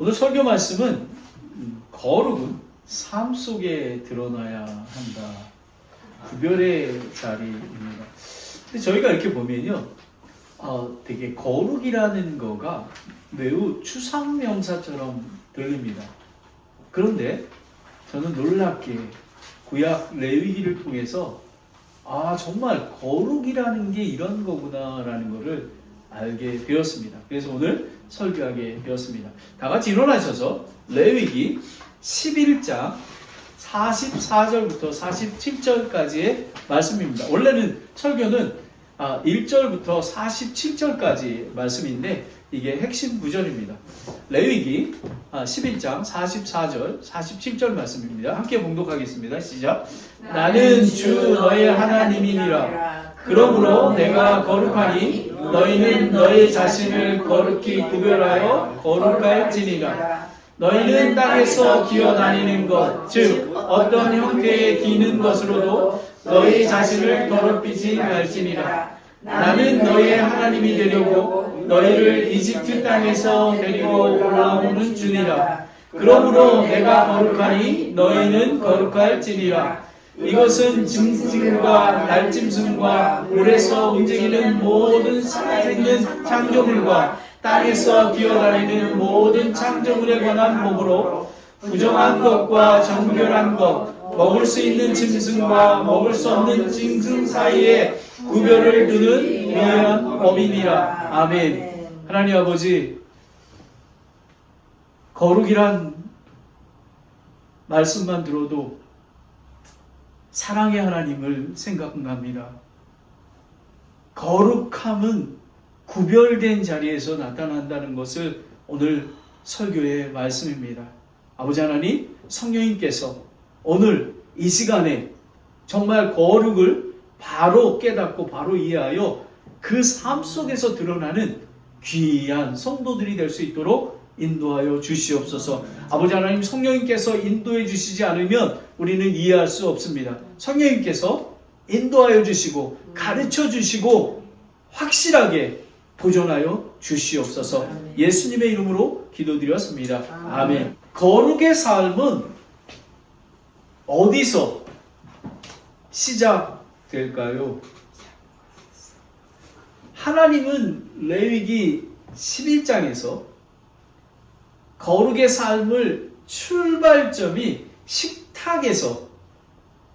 오늘 설교 말씀은 거룩은 삶 속에 드러나야 한다. 구별의 자리입니다. 근데 저희가 이렇게 보면요, 되게 거룩이라는 거가 매우 추상명사처럼 들립니다. 그런데 저는 놀랍게 구약 레위기를 통해서 정말 거룩이라는 게 이런 거구나라는 것을 알게 되었습니다. 그래서 오늘 설교하게 되었습니다. 다 같이 일어나셔서 레위기 11장 44절부터 47절까지의 말씀입니다. 원래는 설교는 1절부터 47절까지 말씀인데 이게 핵심 구절입니다. 레위기 11장 44절 47절 말씀입니다. 함께 봉독하겠습니다. 시작. 나는 주 너의 하나님이니라. 그러므로 내가 거룩하니 너희는 너희 자신을 거룩히 구별하여 거룩할지니라. 너희는 땅에서 기어다니는 것, 즉 어떤 형태의 기는 것으로도 너희 자신을 더럽히지 말지니라. 나는 너희의 하나님이 되려고 너희를 이집트 땅에서 데리고 올라오는 주니라. 그러므로 내가 거룩하니 너희는 거룩할지니라. 이것은 짐승과 날짐승과 물에서 움직이는 모든 살아있는 창조물과 땅에서 기어다니는 모든 창조물에 관한 법으로 부정한 것과 정결한 것, 먹을 수 있는 짐승과 먹을 수 없는 짐승 사이에 구별을 두는 위한 법이니라. 아멘. 하나님 아버지, 거룩이란 말씀만 들어도 사랑의 하나님을 생각합니다. 거룩함은 구별된 자리에서 나타난다는 것을 오늘 설교의 말씀입니다. 아버지 하나님, 성령님께서 오늘 이 시간에 정말 거룩을 바로 깨닫고 바로 이해하여 그 삶 속에서 드러나는 귀한 성도들이 될 수 있도록 인도하여 주시옵소서. 아버지 하나님, 성령님께서 인도해 주시지 않으면 우리는 이해할 수 없습니다. 성령님께서 인도하여 주시고 가르쳐 주시고 확실하게 도전하여 주시옵소서. 예수님의 이름으로 기도드렸습니다. 아멘. 거룩의 삶은 어디서 시작될까요? 하나님은 레위기 11장에서 거룩의 삶을 출발점이 식탁에서,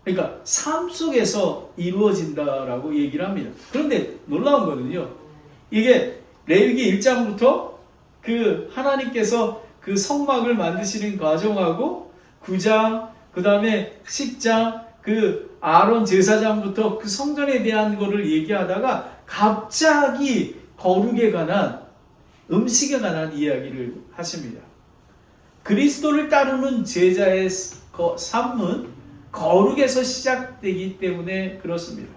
그러니까 삶 속에서 이루어진다라고 얘기를 합니다. 그런데 놀라운 거는요, 이게 레위기 1장부터 그 하나님께서 그 성막을 만드시는 과정하고 9장, 그 다음에 10장, 그 아론 제사장부터 그 성전에 대한 거를 얘기하다가 갑자기 거룩에 관한, 음식에 관한 이야기를 하십니다. 그리스도를 따르는 제자의 삶은 거룩에서 시작되기 때문에 그렇습니다.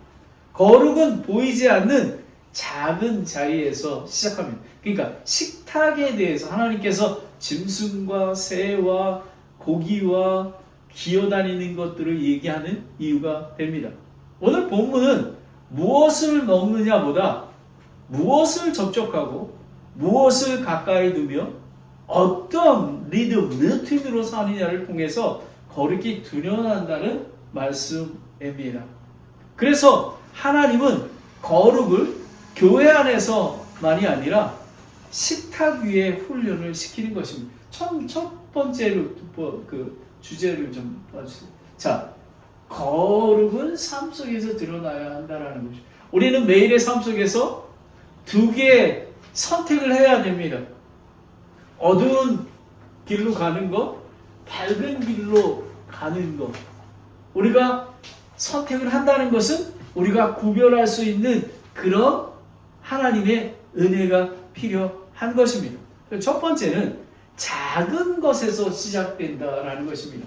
거룩은 보이지 않는 작은 자리에서 시작합니다. 그러니까 식탁에 대해서 하나님께서 짐승과 새와 고기와 기어다니는 것들을 얘기하는 이유가 됩니다. 오늘 본문은 무엇을 먹느냐보다 무엇을 접촉하고 무엇을 가까이 두며 어떤 루틴으로 사느냐를 통해서 거룩이 드러난다는 말씀입니다. 그래서 하나님은 거룩을 교회 안에서만이 아니라 식탁 위에 훈련을 시키는 것입니다. 첫 번째로 그 주제를 좀 봐주세요. 자, 거룩은 삶 속에서 드러나야 한다는 것이죠. 우리는 매일의 삶 속에서 두 개의 선택을 해야 됩니다. 어두운 길로 가는 것, 밝은 길로 가는 것. 우리가 선택을 한다는 것은 우리가 구별할 수 있는 그런 하나님의 은혜가 필요한 것입니다. 첫 번째는 작은 것에서 시작된다라는 것입니다.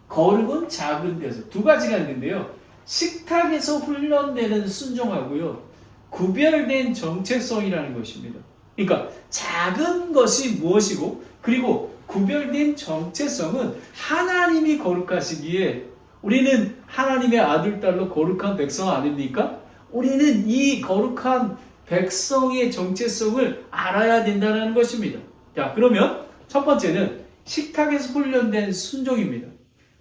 거룩은 작은 데서. 두 가지가 있는데요. 식탁에서 훈련되는 순종하고요, 구별된 정체성이라는 것입니다. 그러니까 작은 것이 무엇이고, 그리고 구별된 정체성은 하나님이 거룩하시기에 우리는 하나님의 아들, 딸로 거룩한 백성 아닙니까? 우리는 이 거룩한 백성의 정체성을 알아야 된다는 것입니다. 자, 그러면 첫 번째는 식탁에서 훈련된 순종입니다.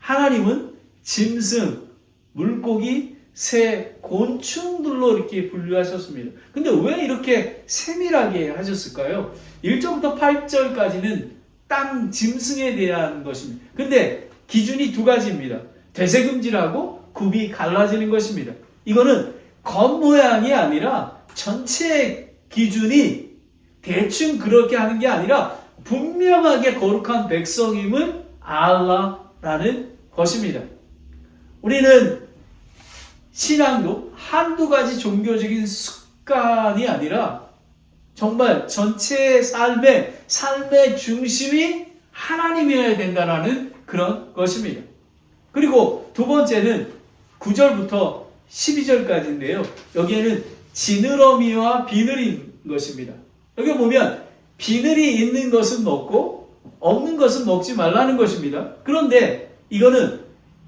하나님은 짐승, 물고기, 새, 곤충들로 이렇게 분류하셨습니다. 근데 왜 이렇게 세밀하게 하셨을까요? 1절부터 8절까지는 땅 짐승에 대한 것입니다. 근데 기준이 두 가지입니다. 되새김질하고 굽이 갈라지는 것입니다. 이거는 겉모양이 아니라 전체 기준이 대충 그렇게 하는 게 아니라 분명하게 거룩한 백성임을 알라라는 것입니다. 우리는 신앙도 한두 가지 종교적인 습관이 아니라 정말 전체 삶의 중심이 하나님이어야 된다는 그런 것입니다. 그리고 두 번째는 9절부터 12절까지인데요. 여기에는 지느러미와 비늘인 것입니다. 여기 보면 비늘이 있는 것은 먹고 없는 것은 먹지 말라는 것입니다. 그런데 이거는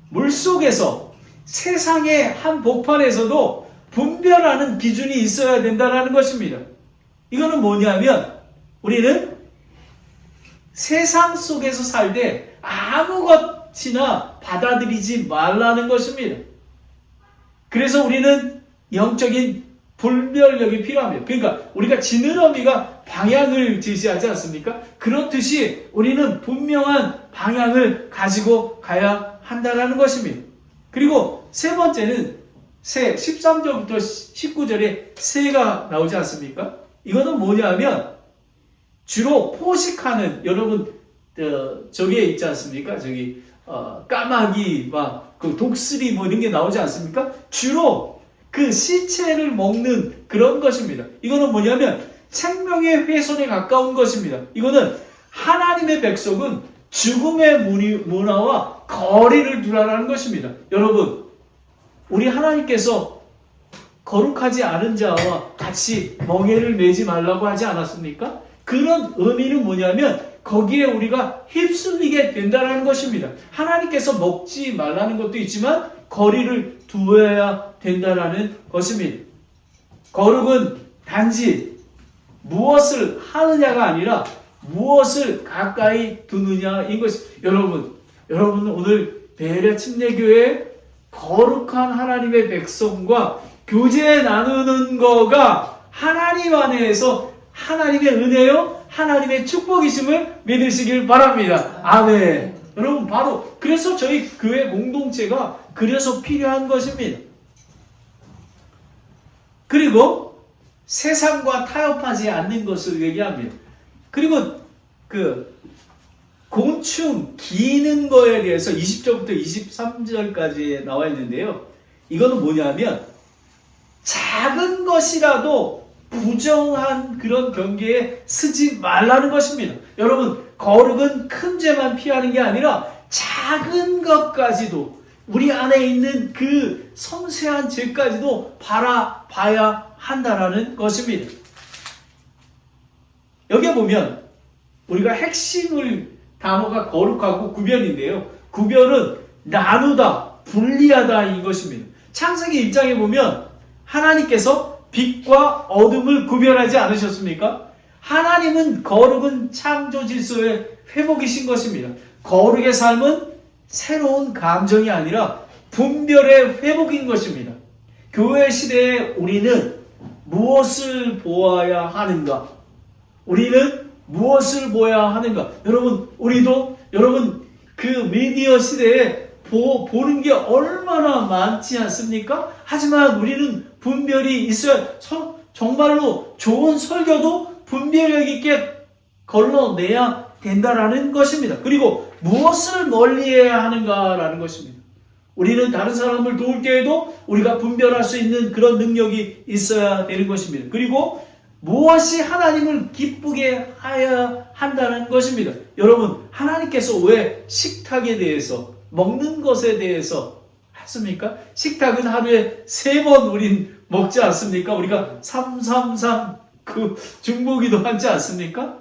물속에서 세상의 한 복판에서도 분별하는 기준이 있어야 된다는 것입니다. 이거는 뭐냐면 우리는 세상 속에서 살 때 아무것이나 받아들이지 말라는 것입니다. 그래서 우리는 영적인 분별력이 필요합니다. 그러니까 우리가 지느러미가 방향을 제시하지 않습니까? 그렇듯이 우리는 분명한 방향을 가지고 가야 한다는 것입니다. 그리고 세 번째는 새, 13절부터 19절에 새가 나오지 않습니까? 이거는 뭐냐면 주로 포식하는, 여러분 저기에 있지 않습니까? 저기 까마귀 막 그 독수리 뭐 이런 게 나오지 않습니까? 주로 그 시체를 먹는 그런 것입니다. 이거는 뭐냐면 생명의 훼손에 가까운 것입니다. 이거는 하나님의 백성은 죽음의 문화와 거리를 두라는 것입니다. 여러분, 우리 하나님께서 거룩하지 않은 자와 같이 멍에를 매지 말라고 하지 않았습니까? 그런 의미는 뭐냐면 거기에 우리가 휩쓸리게 된다는 것입니다. 하나님께서 먹지 말라는 것도 있지만 거리를 두어야 된다는 것입니다. 거룩은 단지 무엇을 하느냐가 아니라 무엇을 가까이 두느냐인 것입니다. 여러분 오늘 베레아 침례교회 거룩한 하나님의 백성과 교제 나누는 거가 하나님 안에서 하나님의 은혜요, 하나님의 축복이심을 믿으시길 바랍니다. 아멘. 여러분 바로 그래서 저희 교회 공동체가 그래서 필요한 것입니다. 그리고 세상과 타협하지 않는 것을 얘기합니다. 그리고 그 곤충 기는 거에 대해서 20절부터 23절까지 나와 있는데요. 이거는 뭐냐면 작은 것이라도 부정한 그런 경계에 쓰지 말라는 것입니다. 여러분, 거룩은 큰 죄만 피하는 게 아니라 작은 것까지도 우리 안에 있는 그 섬세한 죄까지도 바라봐야 한다는 것입니다. 여기에 보면 우리가 핵심을 단어가 거룩하고 구별인데요. 구별은 나누다, 분리하다 이것입니다. 창세기 1장에 보면 하나님께서 빛과 어둠을 구별하지 않으셨습니까? 하나님은 거룩은 창조 질서의 회복이신 것입니다. 거룩의 삶은 새로운 감정이 아니라 분별의 회복인 것입니다. 교회 시대에 우리는 무엇을 보아야 하는가? 우리는 무엇을 보아야 하는가? 여러분 그 미디어 시대에 보는 게 얼마나 많지 않습니까? 하지만 우리는 분별이 있어야 정말로 좋은 설교도 분별력 있게 걸러내야 된다라는 것입니다. 그리고 무엇을 멀리해야 하는가라는 것입니다. 우리는 다른 사람을 도울 때에도 우리가 분별할 수 있는 그런 능력이 있어야 되는 것입니다. 그리고 무엇이 하나님을 기쁘게 하여야 한다는 것입니다. 여러분, 하나님께서 왜 식탁에 대해서, 먹는 것에 대해서 했습니까? 식탁은 하루에 3번 우린 먹지 않습니까? 우리가 333 그 중보기도 하지 않습니까?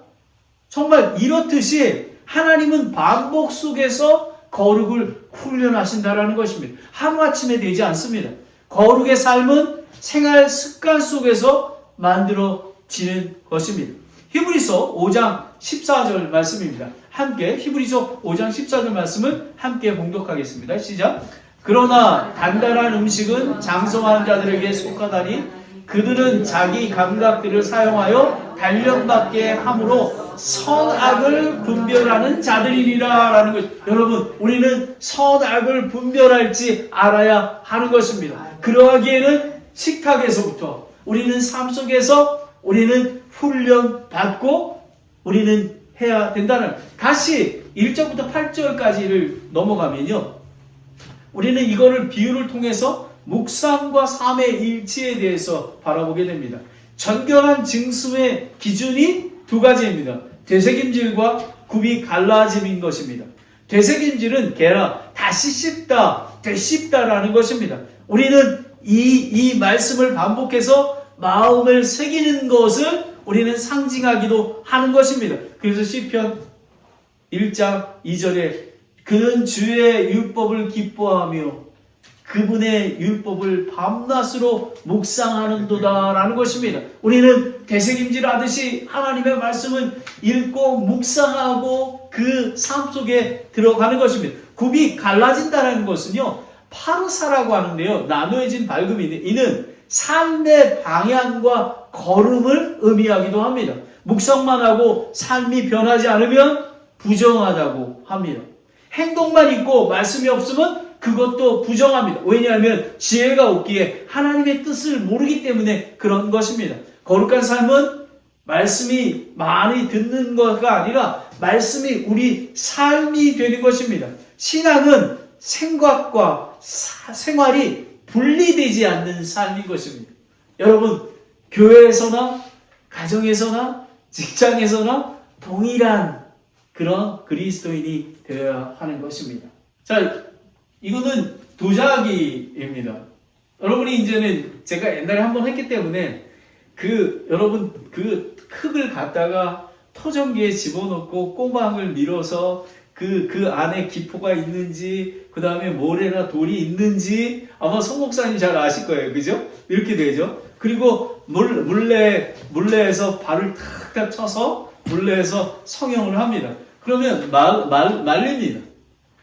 정말 이렇듯이 하나님은 반복 속에서 거룩을 훈련하신다라는 것입니다. 하루아침에 되지 않습니다. 거룩의 삶은 생활 습관 속에서 만들어지는 것입니다. 히브리서 5장 14절 말씀입니다. 함께 히브리서 5장 14절 말씀을 함께 봉독하겠습니다. 시작. 그러나 단단한 음식은 장성한 자들에게 속하다니 그들은 자기 감각들을 사용하여 단련받게 함으로 선악을 분별하는 자들이니라 라는 것. 여러분, 우리는 선악을 분별할지 알아야 하는 것입니다. 그러하기에는 식탁에서부터 우리는 삶 속에서 우리는 훈련받고 우리는 해야 된다는. 다시 1절부터 8절까지를 넘어가면요, 우리는 이거를 비유를 통해서 묵상과 삶의 일치에 대해서 바라보게 됩니다. 정결한 증수의 기준이 두 가지입니다. 되새김질과 굽이 갈라짐인 것입니다. 되새김질은 게라, 다시 씹다, 되씹다라는 것입니다. 우리는 이 말씀을 반복해서 마음을 새기는 것을 우리는 상징하기도 하는 것입니다. 그래서 시편 1장 2절에 그는 주의 율법을 기뻐하며 그분의 율법을 밤낮으로 묵상하는도다 라는 것입니다. 우리는 되새김질 하듯이 하나님의 말씀을 읽고 묵상하고 그 삶 속에 들어가는 것입니다. 굽이 갈라진다는 것은요, 파르사라고 하는데요, 나누어진 발음인데 이는 삶의 방향과 걸음을 의미하기도 합니다. 묵상만 하고 삶이 변하지 않으면 부정하다고 합니다. 행동만 있고 말씀이 없으면 그것도 부정합니다. 왜냐하면 지혜가 없기에 하나님의 뜻을 모르기 때문에 그런 것입니다. 거룩한 삶은 말씀이 많이 듣는 것가 아니라 말씀이 우리 삶이 되는 것입니다. 신앙은 생각과 생활이 분리되지 않는 삶인 것입니다. 여러분, 교회에서나 가정에서나 직장에서나 동일한 그런 그리스도인이 되어야 하는 것입니다. 자, 이거는 도자기입니다. 여러분이 이제는 제가 옛날에 한번 했기 때문에 여러분 그 흙을 갖다가 토전기에 집어넣고 꼬막을 밀어서 그 안에 기포가 있는지, 그 다음에 모래나 돌이 있는지 아마 송 목사님 잘 아실 거예요. 그죠? 이렇게 되죠. 그리고 물레에서 발을 탁탁 쳐서 물레에서 성형을 합니다. 그러면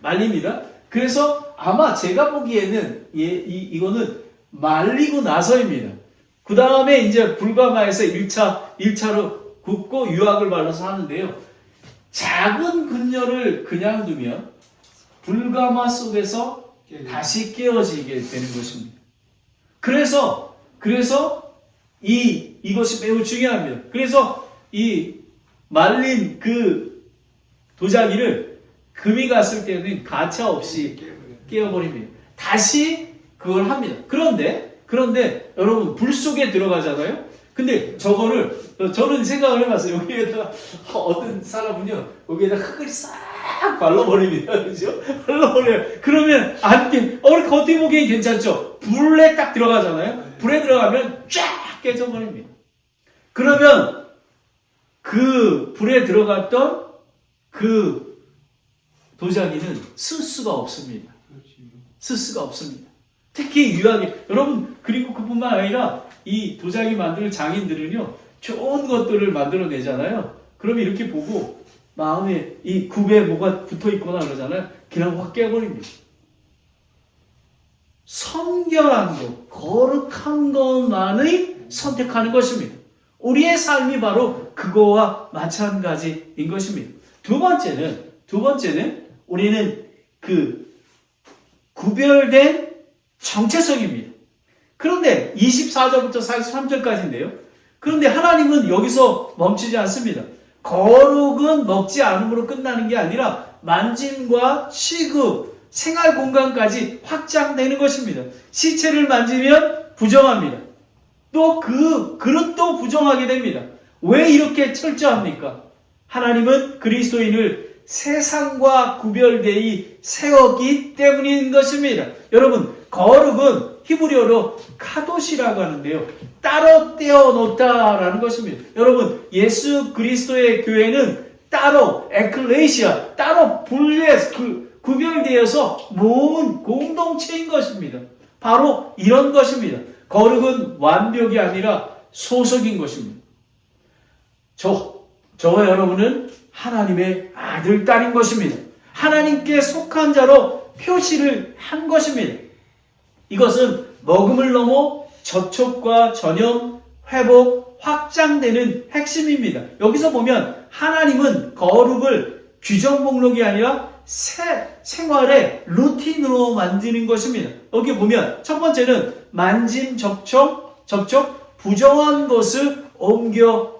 말립니다. 그래서 아마 제가 보기에는 이거는 말리고 나서입니다. 그 다음에 이제 불가마에서 1차로 굽고 유황을 발라서 하는데요. 작은 근열을 그냥 두면 불가마 속에서 다시 깨어지게 되는 것입니다. 그래서 이것이 매우 중요합니다. 그래서 이 말린 그 도자기를 금이 갔을 때는 가차 없이 깨어버립니다. 다시 그걸 합니다. 그런데 여러분 불 속에 들어가잖아요. 근데 저는 생각을 해봤어요. 여기에다 어떤 사람은요, 여기에다 흙을 싹 발라버립니다. 그죠? 발라버려요. 그러면 어떻게 보기엔 괜찮죠? 불에 딱 들어가잖아요. 불에 들어가면 쫙 깨져버립니다. 그러면 그 불에 들어갔던 그 도자기는 쓸 수가 없습니다. 특히 유황이, 여러분, 그리고 그뿐만 아니라 이 도자기 만드는 장인들은요, 좋은 것들을 만들어내잖아요. 그러면 이렇게 보고 마음에 이 굽에 뭐가 붙어 있거나 그러잖아요. 그냥 확 깨버립니다. 성결한 것, 거룩한 것만을 선택하는 것입니다. 우리의 삶이 바로 그거와 마찬가지인 것입니다. 두 번째는 우리는 그 구별된 정체성입니다. 그런데 24절부터 43절까지인데요. 그런데 하나님은 여기서 멈추지 않습니다. 거룩은 먹지 않음으로 끝나는 게 아니라 만짐과 취급, 생활 공간까지 확장되는 것입니다. 시체를 만지면 부정합니다. 또 그 그릇도 부정하게 됩니다. 왜 이렇게 철저합니까? 하나님은 그리스도인을 세상과 구별되이 세웠기 때문인 것입니다. 여러분, 거룩은 히브리어로 카도시라고 하는데요. 따로 떼어놓다라는 것입니다. 여러분, 예수 그리스도의 교회는 따로 에클레시아, 따로 분리해서 구별되어서 모은 공동체인 것입니다. 바로 이런 것입니다. 거룩은 완벽이 아니라 소속인 것입니다. 저와 여러분은 하나님의 아들, 딸인 것입니다. 하나님께 속한 자로 표시를 한 것입니다. 이것은 먹음을 넘어 접촉과 전염, 회복, 확장되는 핵심입니다. 여기서 보면 하나님은 거룩을 규정 목록이 아니라 생활의 루틴으로 만드는 것입니다. 여기 보면 첫 번째는 만짐, 접촉, 부정한 것을 옮겨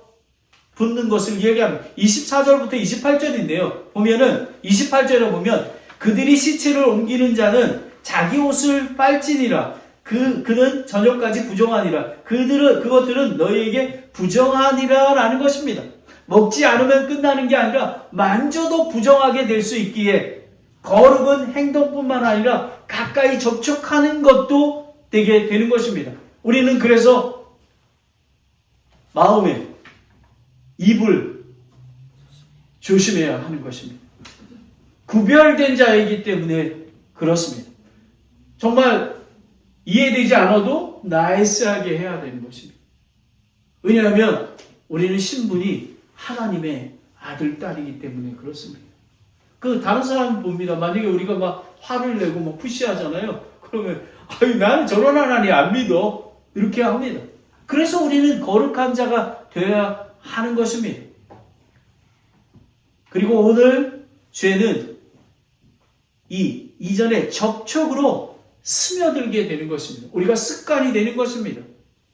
붙는 것을 이야기합니다. 24절부터 28절인데요. 보면은 28절에 보면 그들이 시체를 옮기는 자는 자기 옷을 빨지니라. 그는 저녁까지 부정하니라. 그것들은 너희에게 부정하니라 라는 것입니다. 먹지 않으면 끝나는 게 아니라 만져도 부정하게 될 수 있기에 거룩은 행동뿐만 아니라 가까이 접촉하는 것도 되게 되는 것입니다. 우리는 그래서 마음에 입을 조심해야 하는 것입니다. 구별된 자이기 때문에 그렇습니다. 정말 이해되지 않아도 나이스하게 해야 되는 것입니다. 왜냐하면 우리는 신분이 하나님의 아들, 딸이기 때문에 그렇습니다. 다른 사람 봅니다. 만약에 우리가 막 화를 내고 막 푸시하잖아요. 그러면, 나는 저런 하나님 안 믿어. 이렇게 합니다. 그래서 우리는 거룩한 자가 되어야 하는 것입니다. 그리고 오늘 죄는 이전에 접촉으로 스며들게 되는 것입니다. 우리가 습관이 되는 것입니다.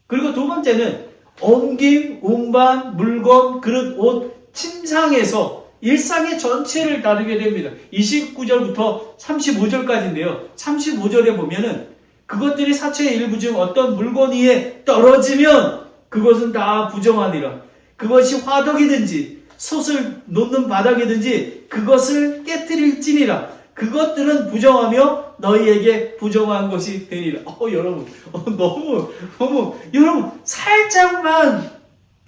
그리고 두 번째는 옮김, 운반, 물건, 그릇, 옷, 침상에서 일상의 전체를 다루게 됩니다. 29절부터 35절까지인데요. 35절에 보면은 그것들이 사체의 일부 중 어떤 물건 위에 떨어지면 그것은 다 부정하니라. 그것이 화덕이든지 솥을 놓는 바닥이든지 그것을 깨뜨릴지니라. 그것들은 부정하며 너희에게 부정한 것이 되리라. 여러분, 너무 여러분 살짝만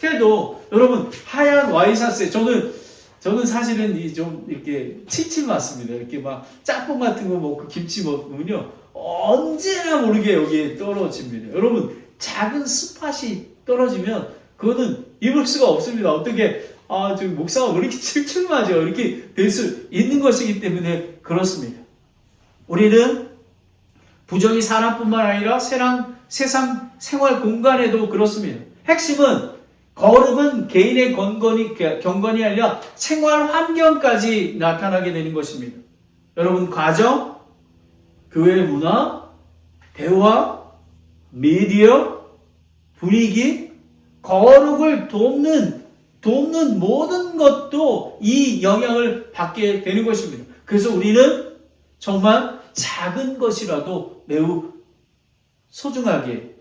해도 여러분 하얀 와이셔츠에 저는 사실은 좀 이렇게 칠칠 맞습니다. 이렇게 막 짬뽕 같은 거 먹고 김치 먹으면요 언제나 모르게 여기에 떨어집니다. 여러분 작은 스팟이 떨어지면 그거는 입을 수가 없습니다. 어떻게 저기 목사가 왜 이렇게 칠칠 맞아 이렇게 될 수 있는 것이기 때문에 그렇습니다. 우리는 부정이 사람뿐만 아니라 세상 생활 공간에도 그렇습니다. 핵심은 거룩은 개인의 경건이 아니라 생활 환경까지 나타나게 되는 것입니다. 여러분 가정, 교회 문화, 대화, 미디어, 분위기, 거룩을 돕는 모든 것도 이 영향을 받게 되는 것입니다. 그래서 우리는 정말 작은 것이라도 매우 소중하게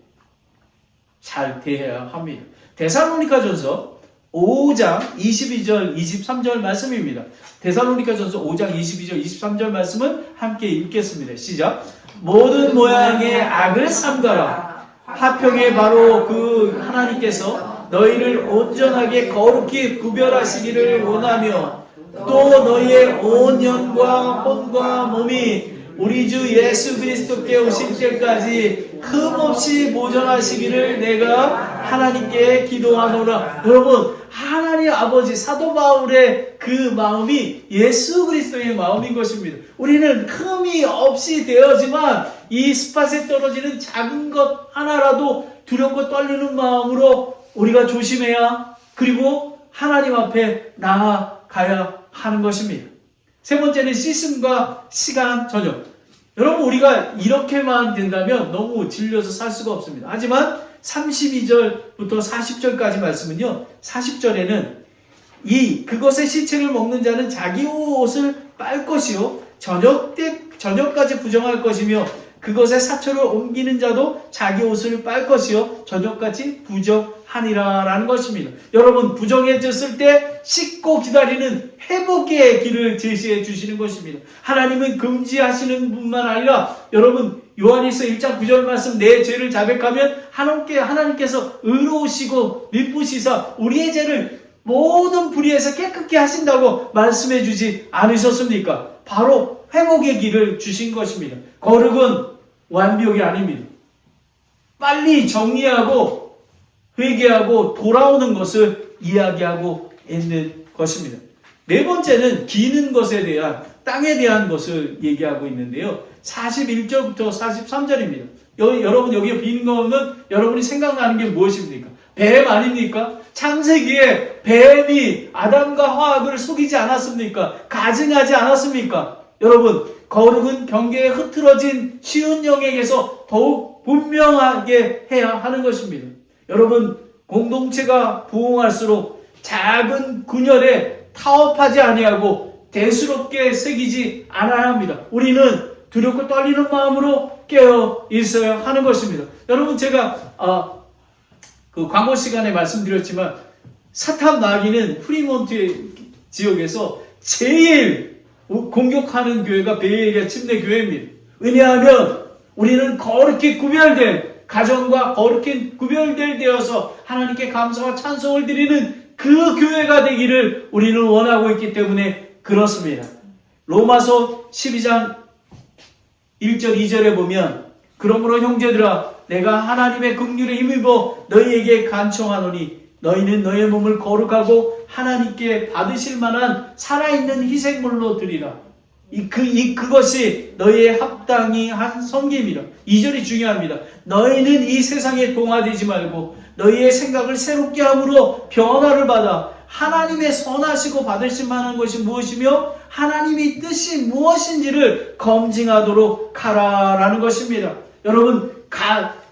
잘 대해야 합니다. 데살로니가전서 5장 22절 23절 말씀입니다. 데살로니가전서 5장 22절 23절 말씀을 함께 읽겠습니다. 시작. 모든 모양의 악을 삼가라. 화평에 바로 그 하나님께서 너희를 온전하게 거룩히 구별하시기를 원하며 또 너희의 온 영과 혼과 몸이 우리 주 예수 그리스도께 오실 때까지 흠없이 보존하시기를 내가 하나님께 기도하노라. 여러분 하나님 아버지 사도 바울의 그 마음이 예수 그리스도의 마음인 것입니다. 우리는 흠이 없이 되어지만 이 스팟에 떨어지는 작은 것 하나라도 두렵고 떨리는 마음으로 우리가 조심해야 그리고 하나님 앞에 나아가야 하는 것입니다. 세 번째는 씻음과 시간 전용. 여러분 우리가 이렇게만 된다면 너무 질려서 살 수가 없습니다. 하지만 32절부터 40절까지 말씀은요. 40절에는 그것의 시체를 먹는 자는 자기 옷을 빨 것이요 저녁까지 부정할 것이며 그것의 사초를 옮기는 자도 자기 옷을 빨 것이요 저녁까지 부정하니라 라는 것입니다. 여러분 부정해졌을 때 씻고 기다리는 회복의 길을 제시해 주시는 것입니다. 하나님은 금지하시는 뿐만 아니라 여러분 요한일서 1장 9절 말씀 내 죄를 자백하면 하나님께서 의로우시고 미쁘시사 우리의 죄를 모든 불의에서 깨끗게 하신다고 말씀해 주지 않으셨습니까? 바로 회복의 길을 주신 것입니다. 거룩은 완벽이 아닙니다. 빨리 정리하고 회개하고 돌아오는 것을 이야기하고 있는 것입니다. 네 번째는 기는 것에 대한, 땅에 대한 것을 얘기하고 있는데요. 41절부터 43절입니다. 여러분 여기에 비는 거면 여러분이 생각나는 게 무엇입니까? 뱀 아닙니까? 창세기에 뱀이 아담과 하와를 속이지 않았습니까? 가증하지 않았습니까? 여러분, 거룩은 경계에 흐트러진 쉬운 영역에서 더욱 분명하게 해야 하는 것입니다. 여러분, 공동체가 부흥할수록 작은 군열에 타협하지 아니하고 대수롭게 새기지 않아야 합니다. 우리는 두렵고 떨리는 마음으로 깨어 있어야 하는 것입니다. 여러분, 제가 그 광고 시간에 말씀드렸지만 사탄 마귀는 프리몬트 지역에서 제일 공격하는 교회가 베이에리아 침례 교회입니다. 왜냐하면 우리는 거룩히 구별된 가정과 거룩히 구별될 되어서 하나님께 감사와 찬송을 드리는 그 교회가 되기를 우리는 원하고 있기 때문에 그렇습니다. 로마서 12장 1절 2절에 보면 그러므로 형제들아 내가 하나님의 긍휼에 힘입어 너희에게 간청하노니 너희는 너희의 몸을 거룩하고 하나님께 받으실 만한 살아있는 희생물로 드리라. 그것이 너희의 합당히 한 섬김이라. 2절이 중요합니다. 너희는 이 세상에 동화되지 말고 너희의 생각을 새롭게 함으로 변화를 받아 하나님의 선하시고 받으실 만한 것이 무엇이며 하나님의 뜻이 무엇인지를 검증하도록 하라라는 것입니다. 여러분,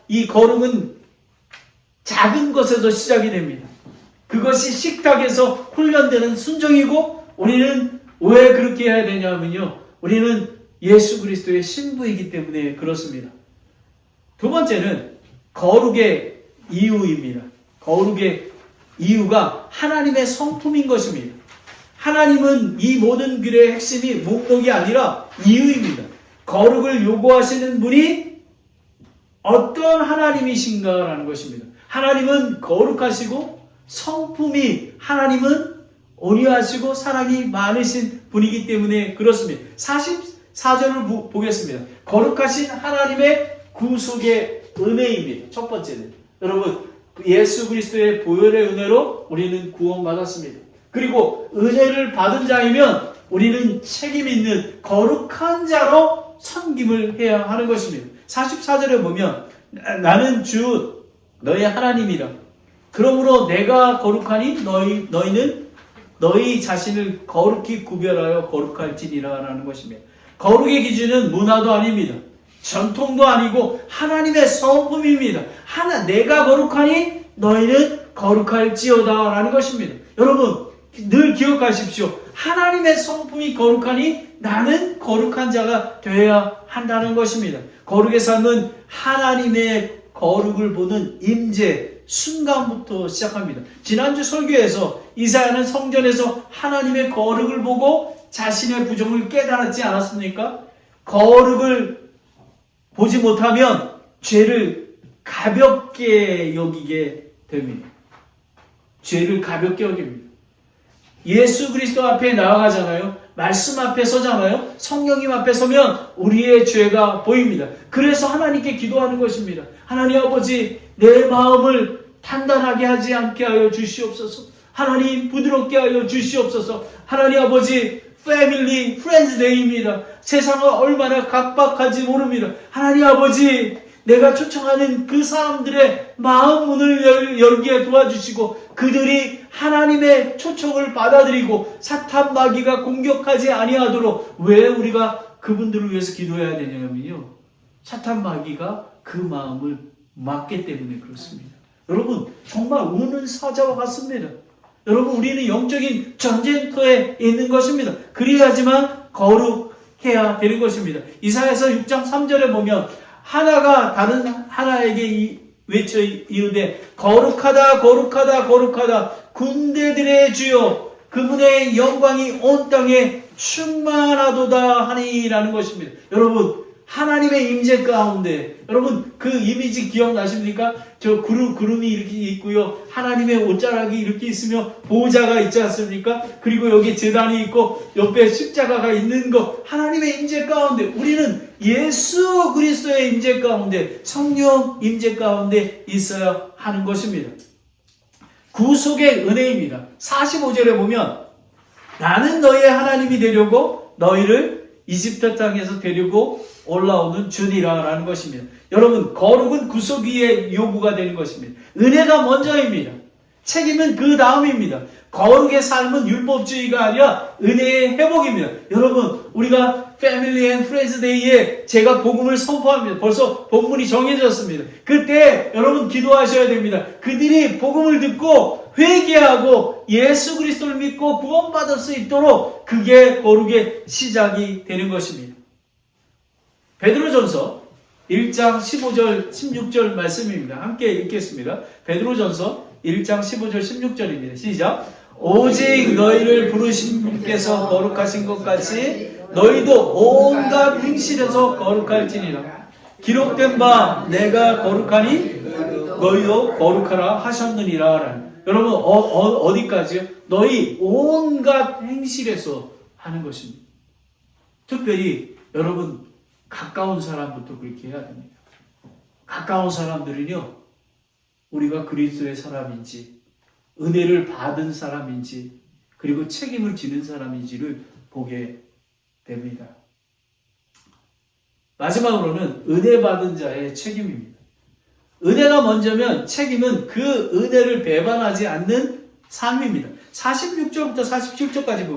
이 거룩은 작은 것에서 시작이 됩니다. 그것이 식탁에서 훈련되는 순종이고 우리는 왜 그렇게 해야 되냐면요. 우리는 예수 그리스도의 신부이기 때문에 그렇습니다. 두 번째는 거룩의 이유입니다. 거룩의 이유가 하나님의 성품인 것입니다. 하나님은 이 모든 길의 핵심이 목록이 아니라 이유입니다. 거룩을 요구하시는 분이 어떤 하나님이신가라는 것입니다. 하나님은 거룩하시고 성품이 하나님은 온유하시고 사랑이 많으신 분이기 때문에 그렇습니다. 44절을 보겠습니다. 거룩하신 하나님의 구속의 은혜입니다. 첫 번째는 여러분 예수 그리스도의 보혈의 은혜로 우리는 구원받았습니다. 그리고 은혜를 받은 자이면 우리는 책임 있는 거룩한 자로 섬김을 해야 하는 것입니다. 44절에 보면 나는 주 너희 하나님이라. 그러므로 내가 거룩하니 너희는 너희 자신을 거룩히 구별하여 거룩할지니라 라는 것입니다. 거룩의 기준은 문화도 아닙니다. 전통도 아니고 하나님의 성품입니다. 내가 거룩하니 너희는 거룩할지어다 라는 것입니다. 여러분 늘 기억하십시오. 하나님의 성품이 거룩하니 나는 거룩한 자가 되어야 한다는 것입니다. 거룩의 삶은 하나님의 거룩을 보는 임재 순간부터 시작합니다. 지난주 설교에서 이사야는 성전에서 하나님의 거룩을 보고 자신의 부정을 깨달았지 않았습니까? 거룩을 보지 못하면 죄를 가볍게 여기게 됩니다. 죄를 가볍게 여깁니다. 예수 그리스도 앞에 나아가잖아요. 말씀 앞에 서잖아요. 성령님 앞에 서면 우리의 죄가 보입니다. 그래서 하나님께 기도하는 것입니다. 하나님 아버지, 내 마음을 단단하게 하지 않게 하여 주시옵소서. 하나님 부드럽게 하여 주시옵소서. 하나님 아버지, 패밀리 프렌즈 데이입니다. 세상은 얼마나 각박한지 모릅니다. 하나님 아버지, 내가 초청하는 그 사람들의 마음 문을 열기에 도와주시고 그들이 하나님의 초청을 받아들이고 사탄 마귀가 공격하지 아니하도록. 왜 우리가 그분들을 위해서 기도해야 되냐면요, 사탄 마귀가 그 마음을 막기 때문에 그렇습니다. 여러분 정말 우는 사자와 같습니다. 여러분 우리는 영적인 전쟁터에 있는 것입니다. 그래야지만 거룩해야 되는 것입니다. 이사야서 6장 3절에 보면 하나가 다른 하나에게 외쳐 이르되 거룩하다 거룩하다 거룩하다 군대들의 주여 그분의 영광이 온 땅에 충만하도다 하니라는 것입니다. 여러분 하나님의 임재 가운데, 여러분 그 이미지 기억나십니까? 저 구름이 이렇게 있고요, 하나님의 옷자락이 이렇게 있으며 보좌가 있지 않습니까? 그리고 여기 제단이 있고 옆에 십자가가 있는 것, 하나님의 임재 가운데. 우리는 예수 그리스도의 임재 가운데, 성령 임재 가운데 있어야 하는 것입니다. 구속의 은혜입니다. 45절에 보면 나는 너희의 하나님이 되려고 너희를 이집트 땅에서 데리고 올라오는 주니라 라는 것입니다. 여러분, 거룩은 구속 위에 요구가 되는 것입니다. 은혜가 먼저입니다. 책임은 그 다음입니다. 거룩의 삶은 율법주의가 아니라 은혜의 회복입니다. 여러분, 우리가 패밀리 앤 프렌즈 데이에 제가 복음을 선포합니다. 벌써 본문이 정해졌습니다. 그때 여러분 기도하셔야 됩니다. 그들이 복음을 듣고 회개하고 예수 그리스도를 믿고 구원받을 수 있도록 그게 거룩의 시작이 되는 것입니다. 베드로전서 1장 15절 16절 말씀입니다. 함께 읽겠습니다. 베드로전서 1장 15절 16절입니다. 시작. 오직 너희를 부르신 분께서 거룩하신 것 같이 너희도 온갖 행실에서 거룩할지니라. 기록된 바 내가 거룩하니 너희도 거룩하라 하셨느니라. 여러분, 어디까지요? 너희 온갖 행실에서 하는 것입니다. 특별히 여러분 가까운 사람부터 그렇게 해야 됩니다. 가까운 사람들은요, 우리가 그리스도의 사람인지 은혜를 받은 사람인지 그리고 책임을 지는 사람인지를 보게 됩니다. 마지막으로는 은혜 받은 자의 책임입니다. 은혜가 먼저면 책임은 그 은혜를 배반하지 않는 삶입니다. 46절부터 47절까지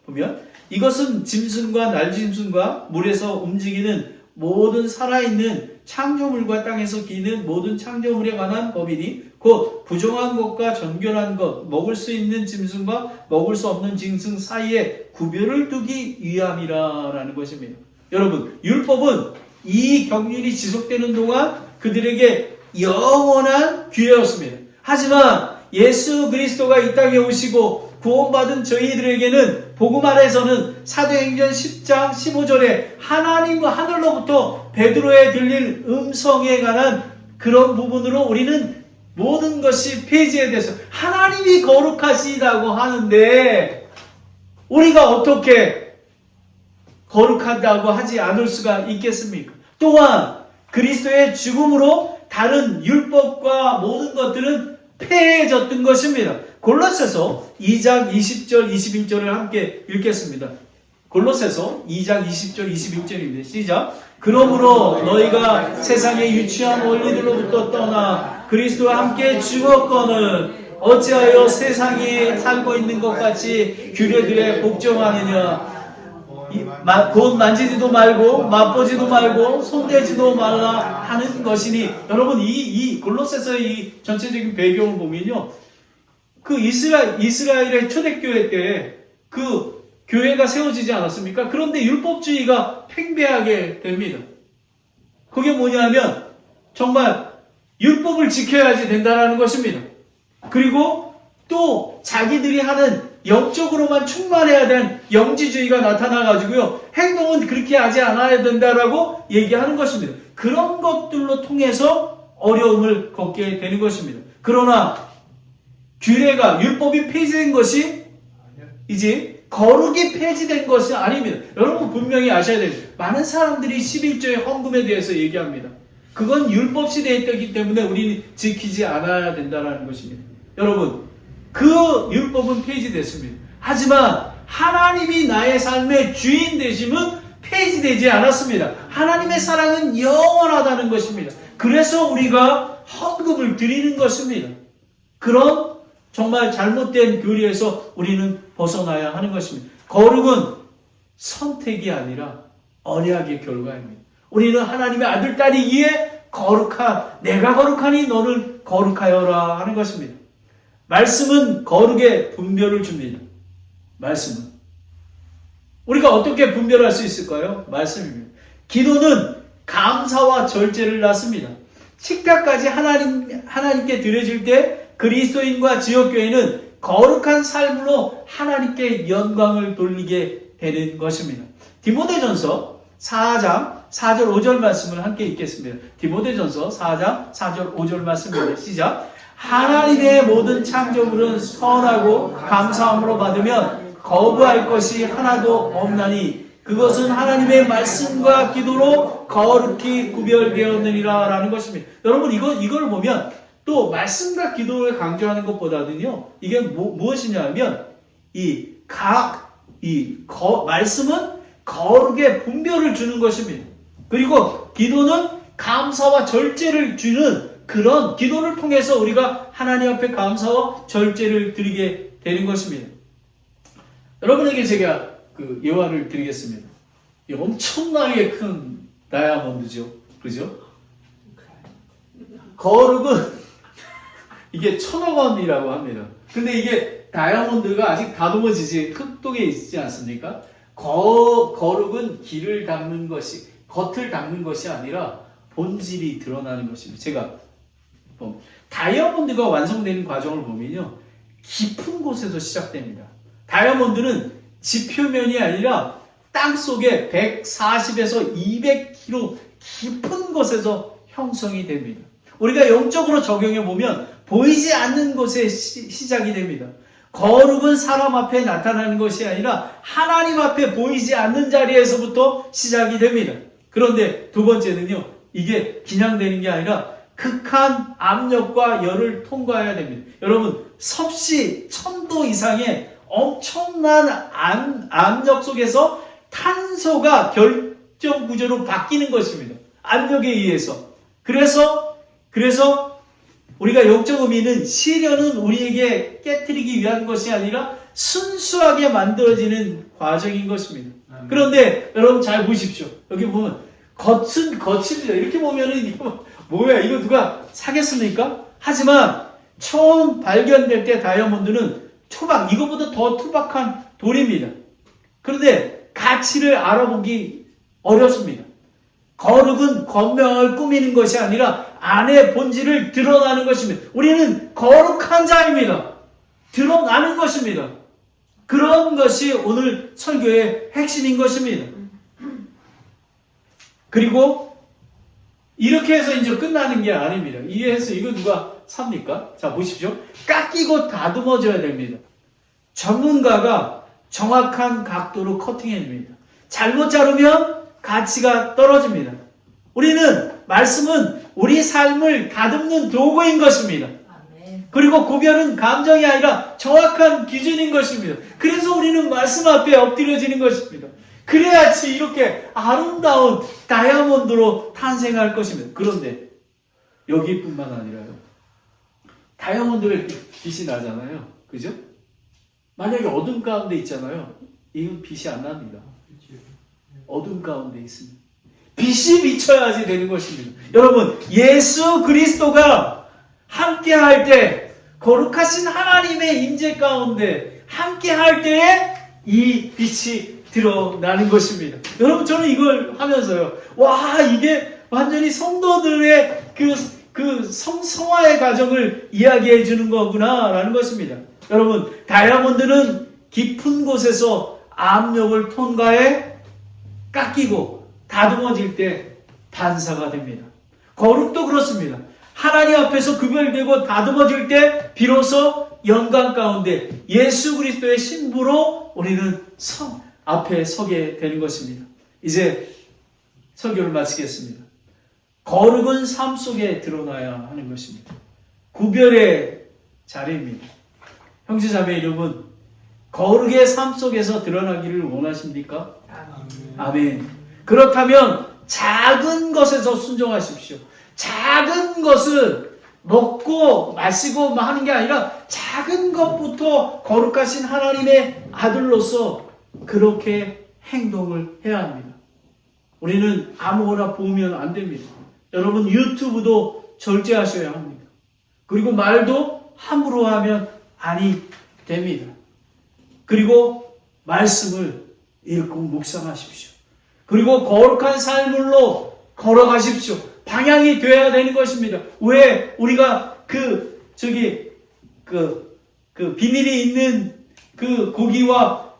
보면 이것은 짐승과 날짐승과 물에서 움직이는 모든 살아있는 창조물과 땅에서 기는 모든 창조물에 관한 법이니 곧 부정한 것과 정결한 것, 먹을 수 있는 짐승과 먹을 수 없는 짐승 사이에 구별을 두기 위함이라 라는 것입니다. 여러분, 율법은 이 경륜이 지속되는 동안 그들에게 영원한 기회였습니다. 하지만 예수 그리스도가 이 땅에 오시고 구원받은 저희들에게는 복음 아래서는 사도행전 10장 15절에 하나님 하늘로부터 베드로에 들릴 음성에 관한 그런 부분으로 우리는 모든 것이 폐지에 대해서 하나님이 거룩하시다고 하는데 우리가 어떻게 거룩하다고 하지 않을 수가 있겠습니까? 또한 그리스도의 죽음으로 다른 율법과 모든 것들은 폐해졌던 것입니다. 골로새서 2장 20절 21절을 함께 읽겠습니다. 골로새서 2장 20절 21절입니다. 시작. 그러므로 너희가 세상의 유치한 원리들로부터 떠나 그리스도와 함께 죽었거늘 어찌하여 세상에 살고 있는 것 같이 규례들에 복종하느냐. 곧 만지지도 말고 맛보지도 말고 손대지도 말라 하는 것이니. 여러분, 이 골로새서의 이 전체적인 배경을 보면요, 그 이스라엘의 초대교회 때 그 교회가 세워지지 않았습니까? 그런데 율법주의가 팽배하게 됩니다. 그게 뭐냐면 정말 율법을 지켜야지 된다는 것입니다. 그리고 또 자기들이 하는 영적으로만 충만해야 되는 영지주의가 나타나가지고요, 행동은 그렇게 하지 않아야 된다라고 얘기하는 것입니다. 그런 것들로 통해서 어려움을 겪게 되는 것입니다. 그러나 규례가 율법이 폐지된 것이 이제 거룩이 폐지된 것이 아닙니다. 여러분 분명히 아셔야 됩니다. 많은 사람들이 11조의 헌금에 대해서 얘기합니다. 그건 율법 시대에 있기 때문에 우리는 지키지 않아야 된다는 것입니다. 여러분, 그 율법은 폐지됐습니다. 하지만 하나님이 나의 삶의 주인 되심은 폐지되지 않았습니다. 하나님의 사랑은 영원하다는 것입니다. 그래서 우리가 헌금을 드리는 것입니다. 그런 정말 잘못된 교리에서 우리는 벗어나야 하는 것입니다. 거룩은 선택이 아니라 언약의 결과입니다. 우리는 하나님의 아들, 딸이기에 내가 거룩하니 너를 거룩하여라 하는 것입니다. 말씀은 거룩의 분별을 줍니다. 말씀은. 우리가 어떻게 분별할 수 있을까요? 말씀입니다. 기도는 감사와 절제를 낳습니다. 식탁까지 하나님께 드려질 때 그리스도인과 지역교회는 거룩한 삶으로 하나님께 영광을 돌리게 되는 것입니다. 디모데전서 4장 4절 5절 말씀을 함께 읽겠습니다. 디모데전서 4장 4절 5절 말씀입니다. 시작. 하나님의 모든 창조물은 선하고 감사함으로 받으면 거부할 것이 하나도 없나니 그것은 하나님의 말씀과 기도로 거룩히 구별되었느니라 라는 것입니다. 여러분, 이걸 보면 또 말씀과 기도를 강조하는 것보다는요, 이게 무엇이냐면, 말씀은 거룩의 분별을 주는 것입니다. 그리고 기도는 감사와 절제를 주는 그런 기도를 통해서 우리가 하나님 앞에 감사와 절제를 드리게 되는 것입니다. 여러분에게 제가 그 예화를 드리겠습니다. 이 엄청나게 큰 다이아몬드죠. 그죠? 거룩은 이게 1,000억 원이라고 합니다. 근데 이게 다이아몬드가 아직 다듬어지지 흙독에 있지 않습니까? 거룩은 길을 닦는 것이, 겉을 닦는 것이 아니라 본질이 드러나는 것입니다. 제가 다이아몬드가 완성되는 과정을 보면요, 깊은 곳에서 시작됩니다. 다이아몬드는 지표면이 아니라 땅 속에 140에서 200km 깊은 곳에서 형성이 됩니다. 우리가 영적으로 적용해 보면 보이지 않는 곳에 시작이 됩니다. 거룩은 사람 앞에 나타나는 것이 아니라 하나님 앞에 보이지 않는 자리에서부터 시작이 됩니다. 그런데 두 번째는요, 이게 그냥 되는 게 아니라 극한 압력과 열을 통과해야 됩니다. 여러분, 섭씨 1000도 이상의 엄청난 압력 속에서 탄소가 결정 구조로 바뀌는 것입니다. 압력에 의해서. 그래서 우리가 영적 의미는 시련은 우리에게 깨트리기 위한 것이 아니라 순수하게 만들어지는 과정인 것입니다. 그런데 여러분 잘 보십시오. 여기 보면 겉은 겉입니다. 이렇게 보면은 이거 뭐야? 이거 누가 사겠습니까? 하지만 처음 발견될 때 다이아몬드는 이거보다 더 투박한 돌입니다. 그런데 가치를 알아보기 어렵습니다. 거룩은 겉면을 꾸미는 것이 아니라 안의 본질을 드러나는 것입니다. 우리는 거룩한 자입니다. 드러나는 것입니다. 그런 것이 오늘 설교의 핵심인 것입니다. 그리고 이렇게 해서 이제 끝나는 게 아닙니다. 이해해서 이거 누가 삽니까? 자, 보십시오. 깎이고 다듬어져야 됩니다. 전문가가 정확한 각도로 커팅해줍니다. 잘못 자르면 가치가 떨어집니다. 말씀은 우리 삶을 다듬는 도구인 것입니다. 그리고 구별은 감정이 아니라 정확한 기준인 것입니다. 그래서 우리는 말씀 앞에 엎드려지는 것입니다. 그래야지 이렇게 아름다운 다이아몬드로 탄생할 것입니다. 그런데 여기뿐만 아니라요, 다이아몬드가 빛이 나잖아요. 그죠? 만약에 어둠 가운데 있잖아요. 이건 빛이 안 납니다. 어둠 가운데 있습니다. 빛이 비춰야지 되는 것입니다. 여러분, 예수 그리스도가 함께할 때, 거룩하신 하나님의 임재 가운데 함께할 때에 이 빛이 드러나는 것입니다. 여러분, 저는 이걸 하면서요, 와, 이게 완전히 성도들의 그 성화의 과정을 이야기해 주는 거구나 라는 것입니다. 여러분, 다이아몬드는 깊은 곳에서 압력을 통과해 깎이고 다듬어질 때 반사가 됩니다. 거룩도 그렇습니다. 하나님 앞에서 구별되고 다듬어질 때 비로소 영광 가운데 예수 그리스도의 신부로 우리는 앞에 서게 되는 것입니다. 이제 설교를 마치겠습니다. 거룩은 삶 속에 드러나야 하는 것입니다. 구별의 자리입니다. 형제자매 여러분, 거룩의 삶 속에서 드러나기를 원하십니까? 아멘. 그렇다면 작은 것에서 순종하십시오. 작은 것을 먹고 마시고 하는 게 아니라 작은 것부터 거룩하신 하나님의 아들로서 그렇게 행동을 해야 합니다. 우리는 아무거나 보면 안 됩니다. 여러분, 유튜브도 절제하셔야 합니다. 그리고 말도 함부로 하면 아니 됩니다. 그리고 말씀을 읽고 묵상하십시오. 그리고 거룩한 삶으로 걸어가십시오. 방향이 되어야 되는 것입니다. 왜 우리가 비닐이 있는 그 고기와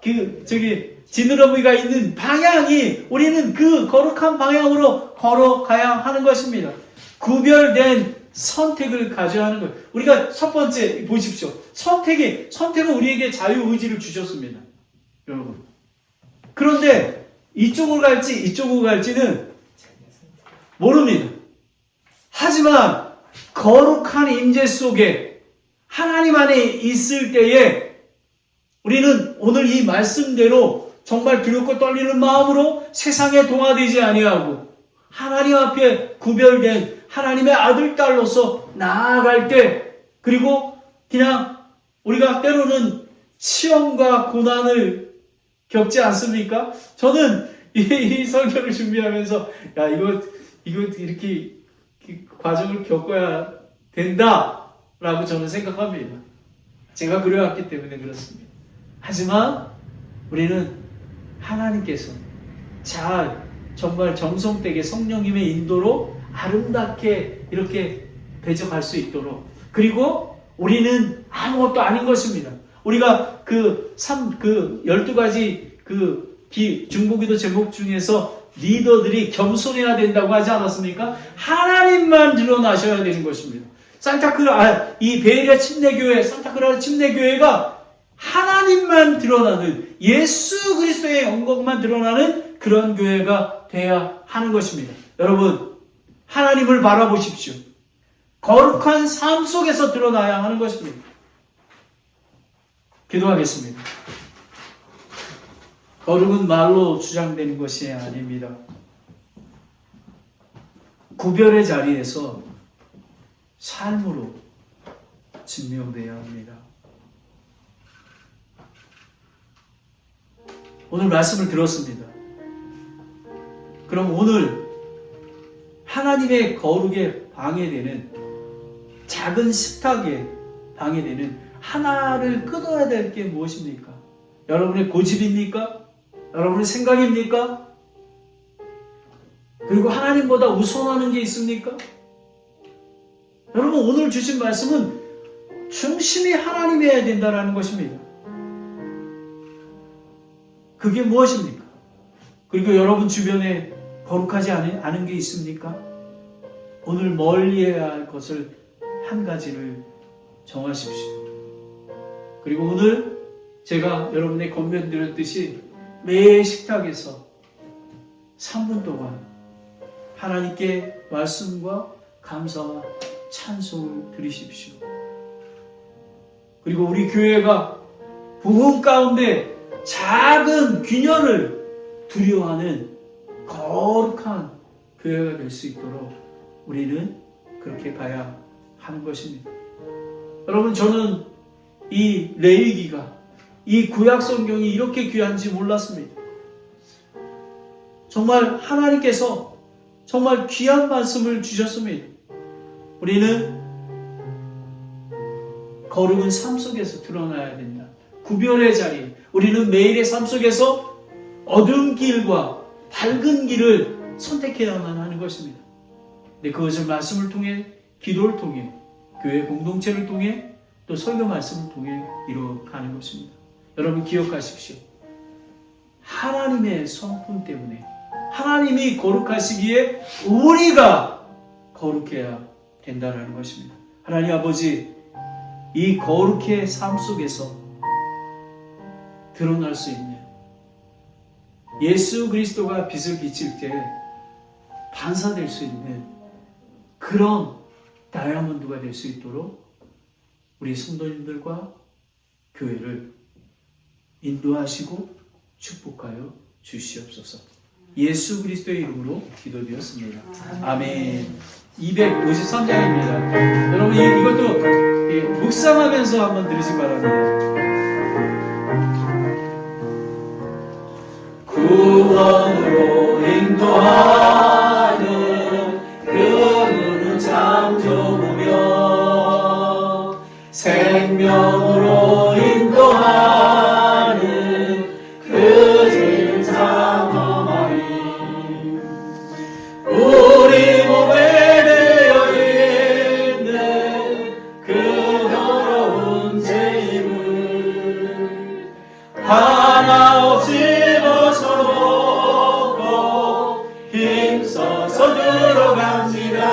지느러미가 있는 방향이 우리는 그 거룩한 방향으로 걸어가야 하는 것입니다. 구별된 선택을 가져야 하는 거예요. 우리가 첫 번째 보십시오. 선택은 우리에게 자유의지를 주셨습니다. 여러분. 그런데 이쪽으로 갈지는 모릅니다. 하지만 거룩한 임재 속에 하나님 안에 있을 때에 우리는 오늘 이 말씀대로 정말 두렵고 떨리는 마음으로 세상에 동화되지 아니하고 하나님 앞에 구별된 하나님의 아들, 딸로서 나아갈 때, 그리고 그냥 우리가 때로는 시험과 고난을 겪지 않습니까? 저는 이 설교를 준비하면서 이거 이렇게 과정을 겪어야 된다라고 저는 생각합니다. 제가 그래왔기 때문에 그렇습니다. 하지만 우리는 하나님께서 정말 정성되게 성령님의 인도로 아름답게 이렇게 대적할 수 있도록, 그리고 우리는 아무것도 아닌 것입니다. 우리가 12가지 중보기도 제목 중에서 리더들이 겸손해야 된다고 하지 않았습니까? 하나님만 드러나셔야 되는 것입니다. 이 베레아 침례교회, 산타크라라 침례교회가 하나님만 드러나는, 예수 그리스도의 영광만 드러나는 그런 교회가 되어야 하는 것입니다. 여러분, 하나님을 바라보십시오. 거룩한 삶 속에서 드러나야 하는 것입니다. 기도하겠습니다. 거룩은 말로 주장되는 것이 아닙니다. 구별의 자리에서 삶으로 증명되어야 합니다. 오늘 말씀을 들었습니다. 그럼 오늘 하나님의 거룩에 방해되는, 작은 식탁에 방해되는 하나를 끊어야 될 게 무엇입니까? 여러분의 고집입니까? 여러분의 생각입니까? 그리고 하나님보다 우선하는 게 있습니까? 여러분, 오늘 주신 말씀은 중심이 하나님이어야 된다는 것입니다. 그게 무엇입니까? 그리고 여러분 주변에 거룩하지 않은 게 있습니까? 오늘 멀리해야 할 것을 한 가지를 정하십시오. 그리고 오늘 제가 여러분의 권면드렸듯이 매 식탁에서 3분 동안 하나님께 말씀과 감사와 찬송을 드리십시오. 그리고 우리 교회가 부흥 가운데 작은 균열을 두려워하는 거룩한 교회가 될 수 있도록 우리는 그렇게 봐야 하는 것입니다. 여러분, 저는 이 레위기가, 이 구약 성경이 이렇게 귀한지 몰랐습니다. 정말 하나님께서 정말 귀한 말씀을 주셨습니다. 우리는 거룩은 삶 속에서 드러나야 된다. 구별의 자리, 우리는 매일의 삶 속에서 어두운 길과 밝은 길을 선택해야만 하는 것입니다. 근데 그것을 말씀을 통해, 기도를 통해, 교회 공동체를 통해, 또 설교 말씀을 통해 이루어가는 것입니다. 여러분 기억하십시오. 하나님의 성품 때문에, 하나님이 거룩하시기에 우리가 거룩해야 된다는 것입니다. 하나님 아버지, 이 거룩의 삶 속에서 드러날 수 있는, 예수 그리스도가 빛을 비칠 때 반사될 수 있는 그런 다이아몬드가 될 수 있도록 우리 성도님들과 교회를 인도하시고 축복하여 주시옵소서. 예수 그리스도의 이름으로 기도드렸습니다. 아멘. 253장입니다. 여러분 이것도 묵상하면서 한번 들으시기 바랍니다. 구원으로 인도하는 그 눈은 참 좋으며 생명으로 인도하는 그 죄는 참 험하니 우리 몸에 되어 있는 그 더러운 죄임을 하나 없이 벗어놓고 힘써서 들어갑니다.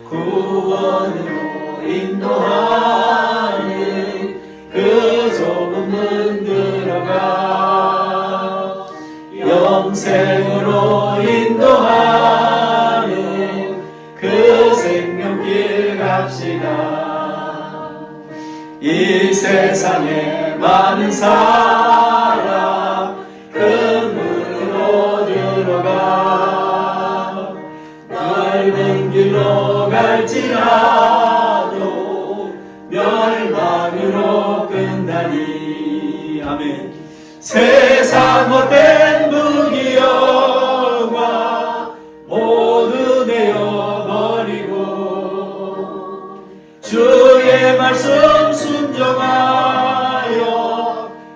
구원으로 인도하는 그 좁은 문 들어가 영생으로 인도하는 그 세상에 많은 사람 그 문으로 들어가. 넓은 길로 갈지라도 멸망으로 끝나니. 아멘. 세상 헛된 무기여와 모두 내어버리고 주의 말씀 순종하여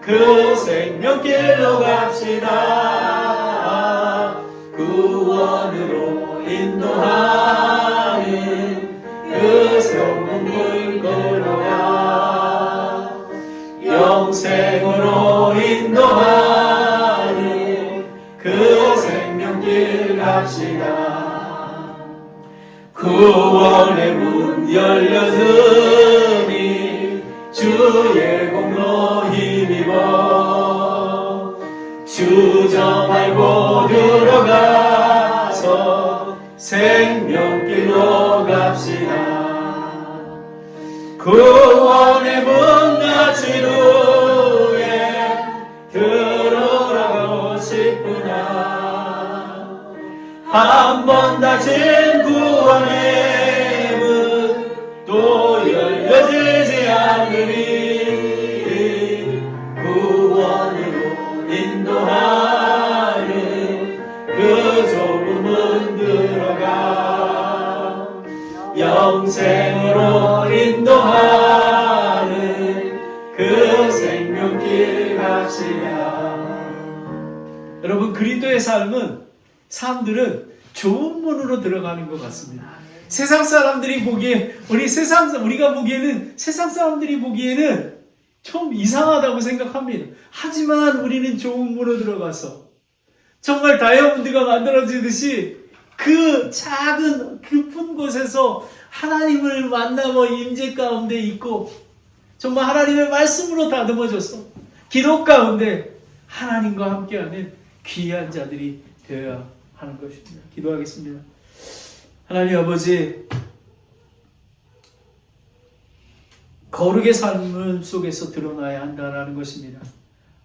그 생명길로 갑시다. 구원으로 인도하는 그 성문을 걸어가. 영생으로 인도하는 그 생명길 갑시다. 구원의 문 열렸으니 주의 공로 힘입어 주저 말고 들어가서 생명길로 갑시다. 구원의 문 닫힌 후에 들어가고 싶구나. 한 번 닫힌 구원의 문 또 열려지지 않으니 구원으로 인도하는 그 좁은 문 들어가. 영생으로 인도하는 그 생명길 갑시다. 여러분, 그리스도의 사람들은 좋은 문으로 들어가는 것 같습니다. 세상 사람들이 보기에, 우리가 보기에는, 세상 사람들이 보기에는 좀 이상하다고 생각합니다. 하지만 우리는 좋은 문으로 들어가서 정말 다이아몬드가 만들어지듯이 그 작은 깊은 곳에서 하나님을 만나고 임재 가운데 있고 정말 하나님의 말씀으로 다듬어져서 기도 가운데 하나님과 함께하는 귀한 자들이 되어야 하는 것입니다. 기도하겠습니다. 하나님 아버지, 거룩의 삶 속에서 드러나야 한다는 것입니다.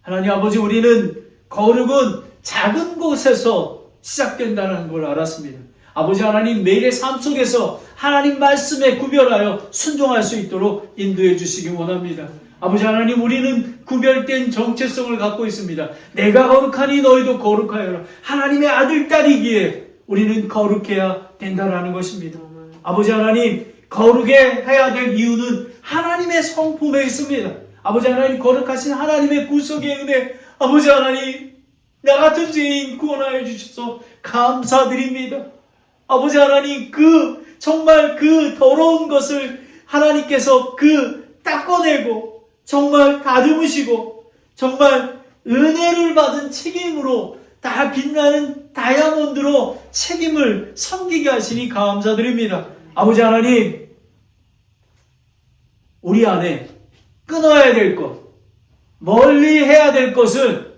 하나님 아버지, 우리는 거룩은 작은 곳에서 시작된다는 걸 알았습니다. 아버지 하나님, 매일의 삶 속에서 하나님 말씀에 구별하여 순종할 수 있도록 인도해 주시기 원합니다. 아버지 하나님, 우리는 구별된 정체성을 갖고 있습니다. 내가 거룩하니 너희도 거룩하여라. 하나님의 아들, 딸이기에 우리는 거룩해야 된다는 것입니다. 아버지 하나님, 거룩해야 될 이유는 하나님의 성품에 있습니다. 아버지 하나님, 거룩하신 하나님의 구속의 은혜, 아버지 하나님, 나 같은 죄인 구원하여 주셔서 감사드립니다. 아버지 하나님, 정말 그 더러운 것을 하나님께서 닦아내고 정말 다듬으시고 정말 은혜를 받은 책임으로 다 빛나는 다이아몬드로 책임을 섬기게 하시니 감사드립니다. 아버지 하나님, 우리 안에 끊어야 될 것, 멀리 해야 될 것은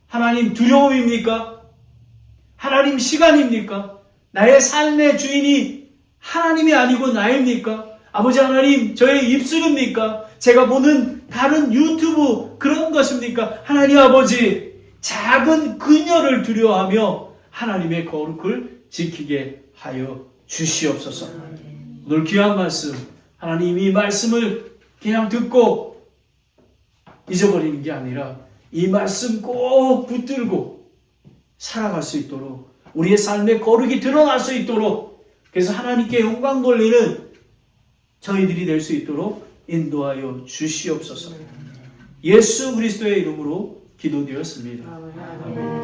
하나님 두려움입니까? 하나님 시간입니까? 나의 삶의 주인이 하나님이 아니고 나입니까? 아버지 하나님, 저의 입술입니까? 제가 보는 다른 유튜브 그런 것입니까? 하나님 아버지, 작은 그녀를 두려워하며 하나님의 거룩을 지키게 하여 주시옵소서. 오늘 귀한 말씀, 하나님 이 말씀을 그냥 듣고 잊어버리는 게 아니라 이 말씀 꼭 붙들고 살아갈 수 있도록, 우리의 삶의 거룩이 드러날 수 있도록, 그래서 하나님께 영광 돌리는 저희들이 될 수 있도록 인도하여 주시옵소서. 예수 그리스도의 이름으로 기도드렸습니다. 아멘.